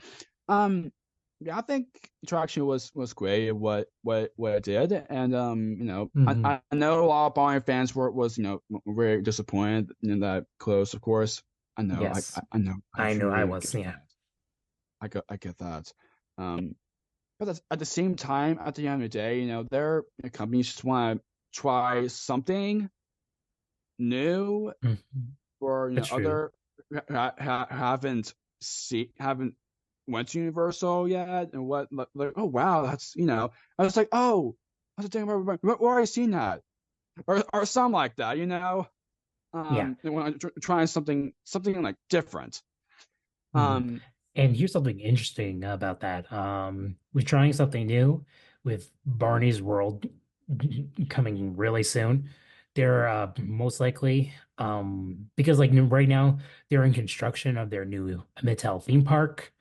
Hmm. um yeah, I think attraction was great at what it did, and Hmm. I know a lot of Bayern fans were very disappointed in that close. Of course, I know, Yes, I know, I I know I truly was. get Yeah. that. I get that. Um, but at the same time, at the end of the day, their companies just want to try something new, Mhm. or That's true. other haven't went to Universal yet, and what like, oh wow, that's I was like, oh, that's a thing where I seen that, or something like that, Yeah. they want to try something like different. Mhm. Um, And here's something interesting about that. We're trying something new with Barney's World coming really soon. They're most likely because like right now they're in construction of their new Mattel theme park.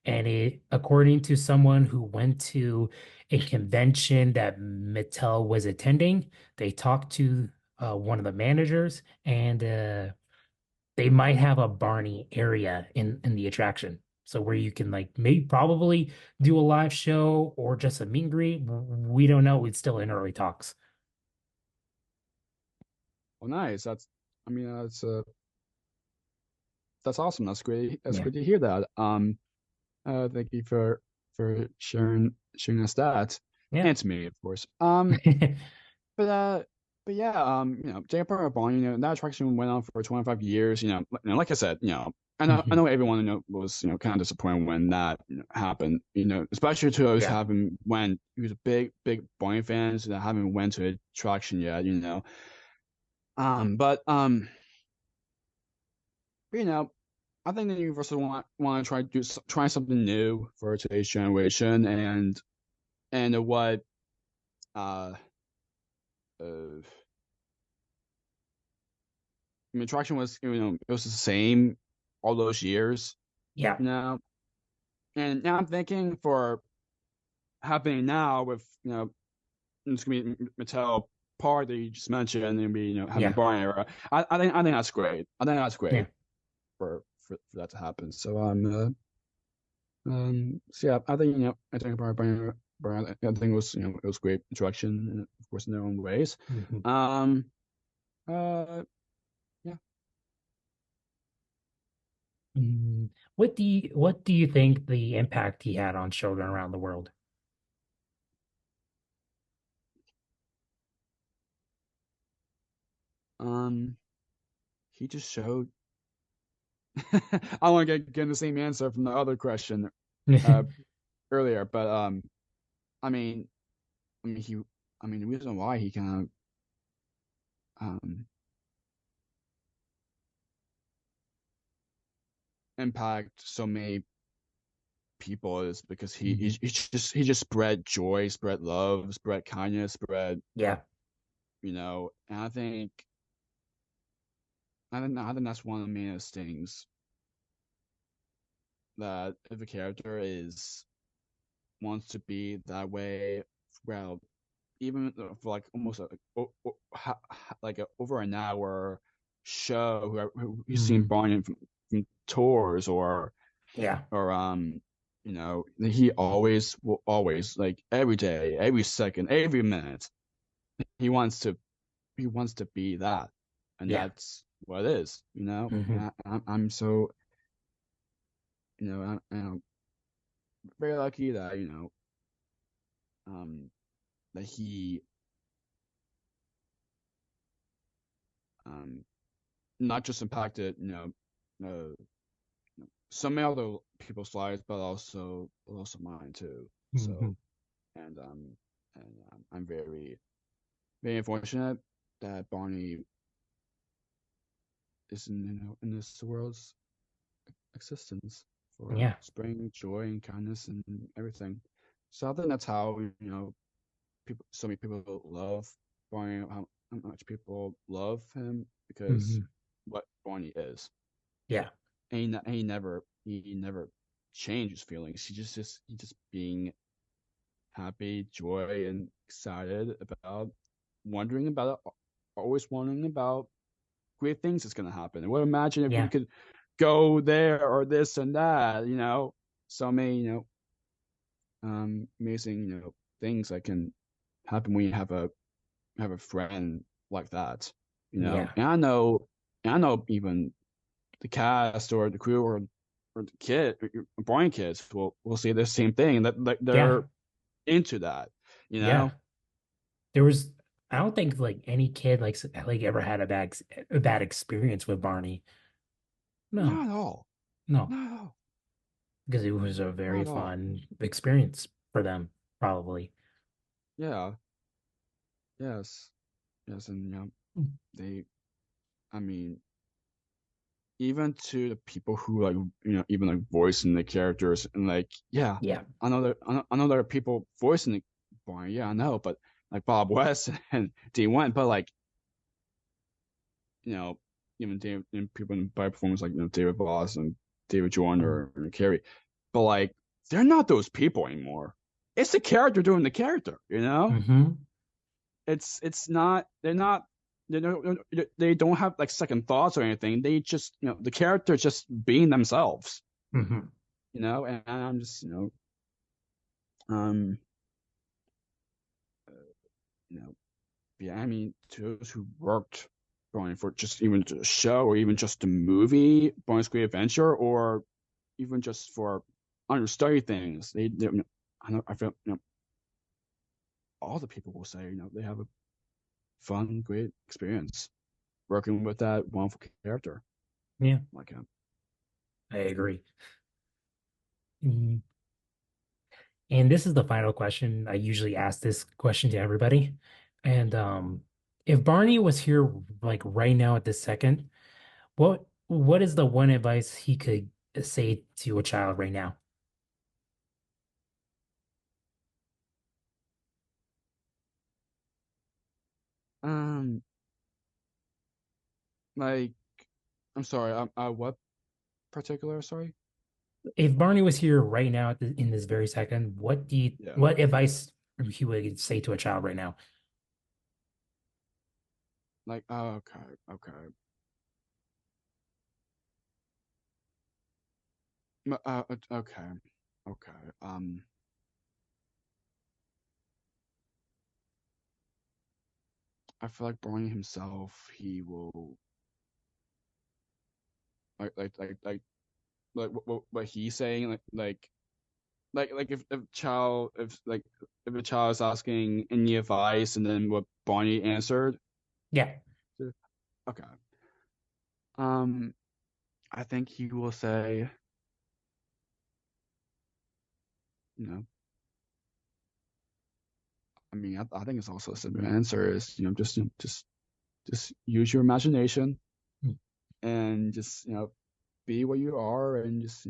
And according to someone who went to a convention that Mattel was attending, they talked to one of the managers and they might have a Barney area in the attraction. So where you can like maybe probably do a live show or just a meet and greet. We don't know. It's still in early talks. well, nice. I mean, that's awesome. That's great. That's Yeah. great to hear that. Thank you for sharing us that, Yeah. and to me, of course. But yeah, Jake Deffinbaugh, that attraction went on for 25 years. Like I said, I Mhm. know everyone was kind of disappointed when that happened. Especially to those Yeah. haven't went. He was a big Barney fans that haven't went to the attraction yet. Um, but um, but, I think the Universal want to try something new for today's generation, and what uh uh I mean, attraction was it was the same all those years, Yeah. and now I'm thinking for happening now with it's gonna be Mattel part that you just mentioned and be having the Yeah. Barney era. I think that's great. I think that's Yeah. great for that to happen. So yeah, I think about Barney. I think it was it was great introduction, and of course in their own ways. Mhm. Um, uh, yeah. Mm. What do you think the impact he had on children around the world? Um, he just showed. I want to get the same answer from the other question uh earlier, but I mean, I mean he, I mean the reason why he kind of impact so many people is because Mhm. he just spread joy, spread love, spread kindness, spread Yeah. and I think that's one of the mainest things that if a character is wants to be that way, well, even for like almost like a, over an hour show who's seen Mhm. Barney from tours Yeah. or he always will always like every day, every second, every minute he wants to be that, and Yeah. that's what it is, Hmm. and I'm so I'm very lucky that um that he um not just impacted some other people's lives, but also mine too. Hmm. So and I'm very fortunate that Barney is in this world's existence for Yeah. spreading joy and kindness and everything. So I think that's how people so many people love Barney, how much people love him because Hmm. what Barney is. Yeah. And he never changes feelings. He just being happy, joy, and excited about wondering about always wondering about great things that's gonna happen. And what imagine if we Yeah. could go there or this and that, so many, amazing, things that can happen when you have a friend like that. Yeah. And I know even the cast or the crew or the kid Brian kids will say the same thing that like Yeah. they're into that, you Yeah. know? There was, I don't think like any kid like ever had a bad experience with Barney. No, Not at all. no, Not at all. because it was a Not very at all. fun experience for them, probably. Yeah. Yes. Yes, and they I mean, even to the people who like even like voicing the characters and like Yeah. I know there are people voicing the Barney, I know, but like Bob West and D1, but like you know even Dave and people in by performers like David Boss and David Joyner and Carey, but like they're not those people anymore. It's the character doing the character, Mm-hmm. It's not they're not they don't have like second thoughts or anything. They just the character just being themselves, Mm-hmm. and I'm just um yeah, I mean, to those who worked going for just even the show or even just the movie Barney's Great Adventure or even just for understudy things, they I know I feel all the people will say they have a fun, great experience working with that wonderful character Yeah, like him. I agree. Mm. And this is the final question. I usually ask this question to everybody. And if Barney was here like right now at this second, what is the one advice he could say to a child right now? Um, like I'm sorry, what particular? Sorry. If Barney was here right now in this very second, Yeah. what advice he would say to a child right now? Like, oh, okay, okay. Okay, okay. I feel like Barney himself, he will like what he's saying, if a child is asking any advice, and then what Barney answered. Yeah. Okay. Um, I think he will say, you know, I mean, I think it's also a simple answer is, just use your imagination Mm. and just, be what you are and just,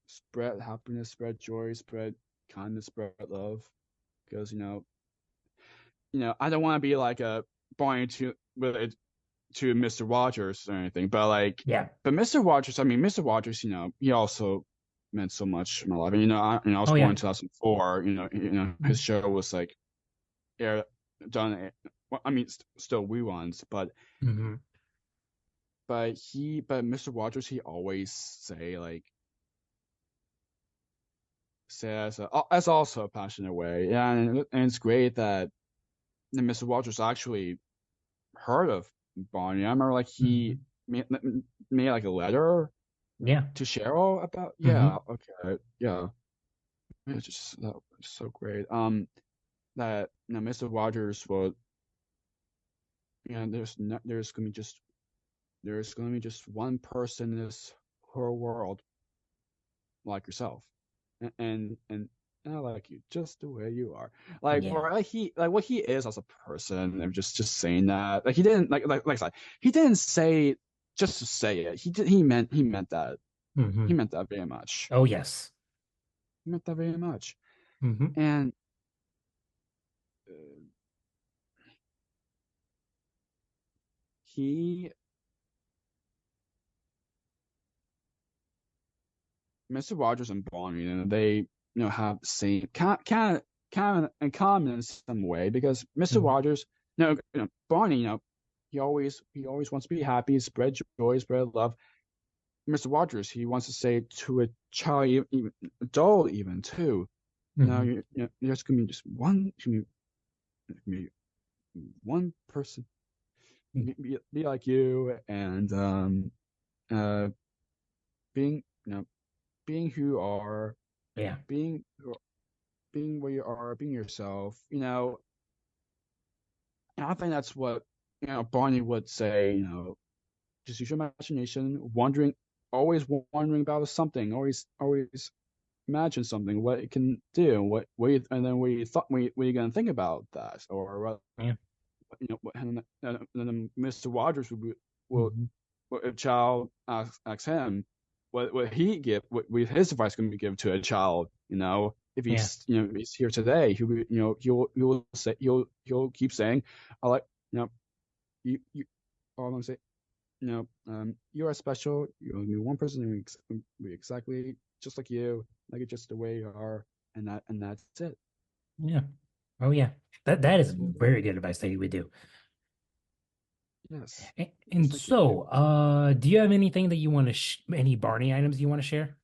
spread happiness, spread joy, spread kindness, spread love. Because, I don't want to be like a Barney to Mr. Rogers or anything, but Yeah. Mr. Rogers, I mean, Mr. Rogers, he also meant so much in my life. And, I was Oh born yeah. in 2004. His Mm. show was like air done. Well, I mean, still reruns, Mm-hmm. but Mr. Rogers, he always say as also a passionate way. Yeah, and it's great that Mr. Rogers actually heard of Barney. I remember like he Mm-hmm. made, made like a letter Yeah. to Cheryl about. Mm-hmm. Yeah, okay, yeah, it's just that was so great. That Mr. Rogers will. There's gonna be just one person in this whole world like yourself, and I like you just the way you are. Like, Yeah. or like what he is as a person. And just saying that. Like he didn't like I said, he didn't say just to say it. He meant that. He Mm-hmm. meant that very much. Oh yes. He meant that very much. Mm-hmm. And uh, he, Mr. Rogers and Barney, they have the same kind of in common in some way because Mr. Mm-hmm. Rogers, Barney, he always wants to be happy, spread joy, spread love. Mr. Rogers, he wants to say to a child, even adult, even too, Mm-hmm. there's gonna be just one, one person, be like you, and uh, being, being who you are, Yeah. being being where you are, being yourself, and I think that's what Barney would say, just use your imagination, always wondering about something, always imagine something, what it can do, and then what you gonna think about that, or what Yeah. and then Mr. Rogers will Mm-hmm. if a child asks him what his advice going to give to a child, if Yeah. he's here today, he'll keep saying, I like, you all I'm gonna say, you are special. You're only one person. We exactly just like you, like just the way you are, and that's it. Yeah. Oh yeah. That is very good advice that you would do. Yes. And Thank you. so, do you have anything that you want to any Barney items you want to share?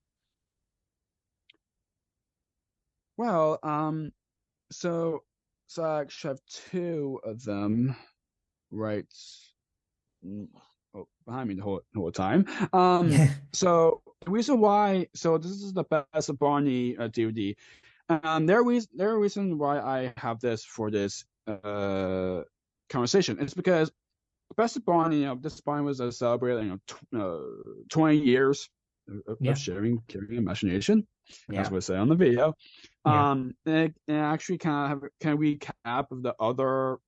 Well, so I actually have two of them right behind me the whole time. Yeah. So the reason why, so this is the best of Barney DVD. There are reason why I have this for this conversation. It's because best of Barney, this Barney was celebrating 20 years Yeah. of sharing carrying imagination, as Yeah. we say on the video. Yeah. And it actually kind of can recap of the other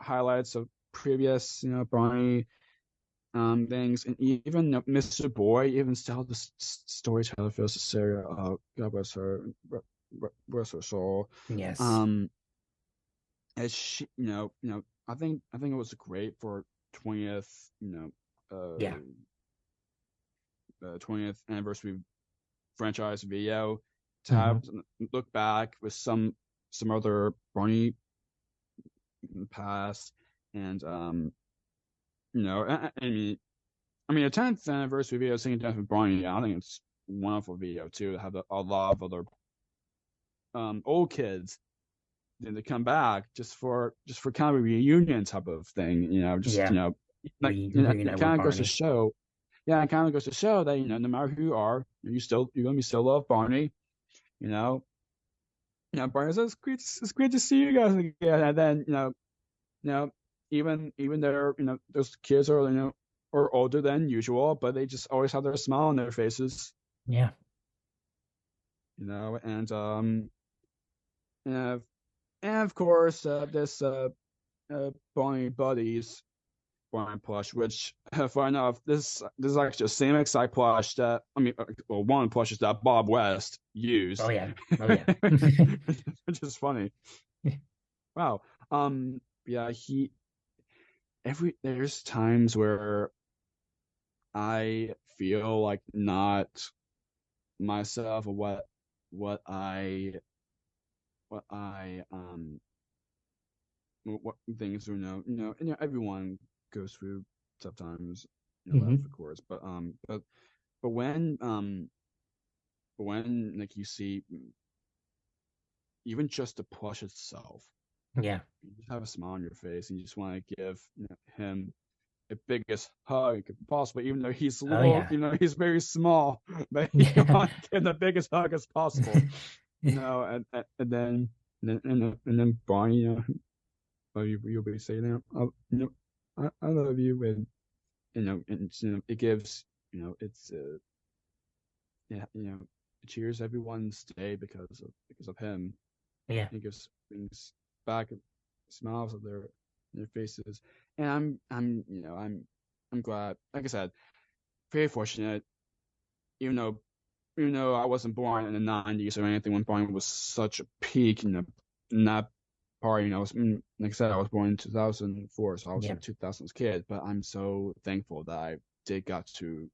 highlights of previous Barney things, and even Mr. Boy, even still the storyteller feels Sarah, God bless her, bless her soul. Yes. Um, as she, I think it was great for 20th, Yeah. 20th anniversary franchise video to Hmm. have look back with some other Barney in the past, and I mean, a 10th anniversary video singing Death with Barney, I think it's a wonderful video too. To have a lot of other old kids then to come back just for kind of a reunion type of thing, just Yeah. like it Reunite with kind of goes to Barney. show, yeah, it kind of goes to show that no matter who you are, you're gonna be still love Barney, you know. Barney says it's great to see you guys again, and then even though those kids are are older than usual, but they just always have their smile on their faces, Yeah. and and, and of course this Barney Buddies Barney plush, which far enough, this is actually the same exact plush that one plush is that Bob West Oh used, yeah. Oh yeah. which is funny. Wow. Yeah, there's times where I feel like not myself, or what I what I what things are everyone goes through tough times in life, Hmm. of course, but when like you see even just the plush itself, Yeah. you just have a smile on your face and you just want to give him the biggest hug possible, even though he's Oh little, yeah. he's very small, but you Yeah. want to give him the biggest hug as possible, and then Barney, you'll be saying, I love you, and and it gives, it's yeah, it cheers everyone's day because of him. Yeah. It gives things back, smiles of their faces, and I'm glad. Like I said, very fortunate. Even though I wasn't born in the '90s or anything when Barney was such a peak in that part. Like I said, I was born in 2004, so I was Yeah. a 2000s kid. But I'm so thankful that I did got to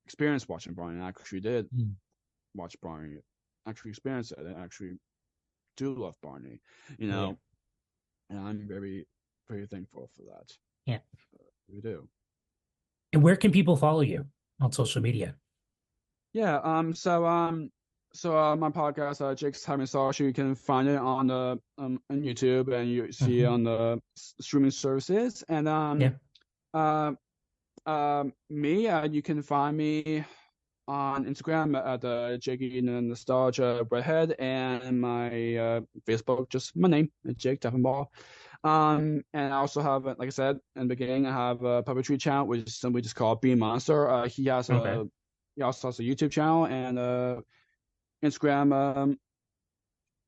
experience watching Barney. I actually did Mm. watch Barney, actually experience it, and actually do love Barney. You Yeah. know, and I'm very, very thankful for that. Yeah. We do. And where can people follow you on social media? Yeah. My podcast, Jake's Having Social, you can find it on YouTube, and you see it Hmm. on the streaming services. And Yeah. me, you can find me on Instagram at Jakey Nostalgia Redhead, and my Facebook, just my name, Jake Deffinbaugh. And I also have, like I said in the beginning, I have a puppetry channel, which is simply just called Bean Monster. Okay. He also has a YouTube channel and Instagram,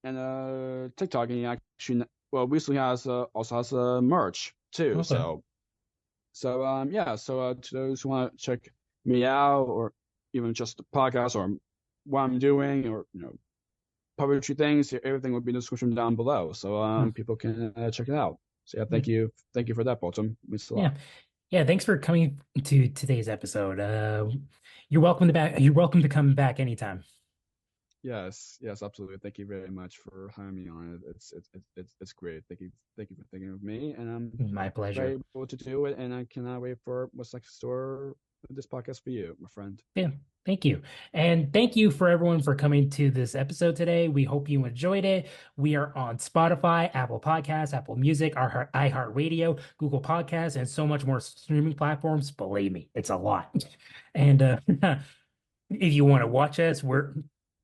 and TikTok, and he actually, well, recently also has a merch too. Okay. So yeah, so to those who want to check me out, or even just the podcast, or what I'm doing, or poetry things, everything will be in the description down below, so people can check it out. So yeah, thank you for that, Bolton. Means a Yeah. lot. Yeah, thanks for coming to today's episode. You're welcome to back. You're welcome to come back anytime. Yes, yes, absolutely. Thank you very much for having me on it. It's great. Thank you for thinking of me, and I'm My pleasure. very able to do it, and I cannot wait for what's next in store with this podcast for you, my friend. Yeah, thank you. And thank you for everyone for coming to this episode today. We hope you enjoyed it. We are on Spotify, Apple Podcasts, Apple Music, our iHeartRadio, Google Podcasts, and so much more streaming platforms. Believe me, it's a lot. And if you want to watch us,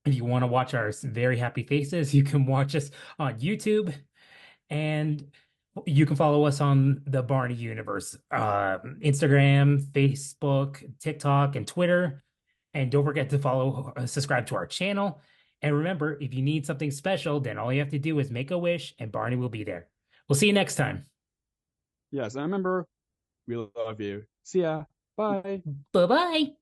if you want to watch our very happy faces, you can watch us on YouTube. And you can follow us on the Barney Universe, Instagram, Facebook, TikTok, and Twitter. And don't forget to subscribe to our channel. And remember, if you need something special, then all you have to do is make a wish and Barney will be there. We'll see you next time. Yes, and remember, we love you. See ya. Bye. Bye-bye.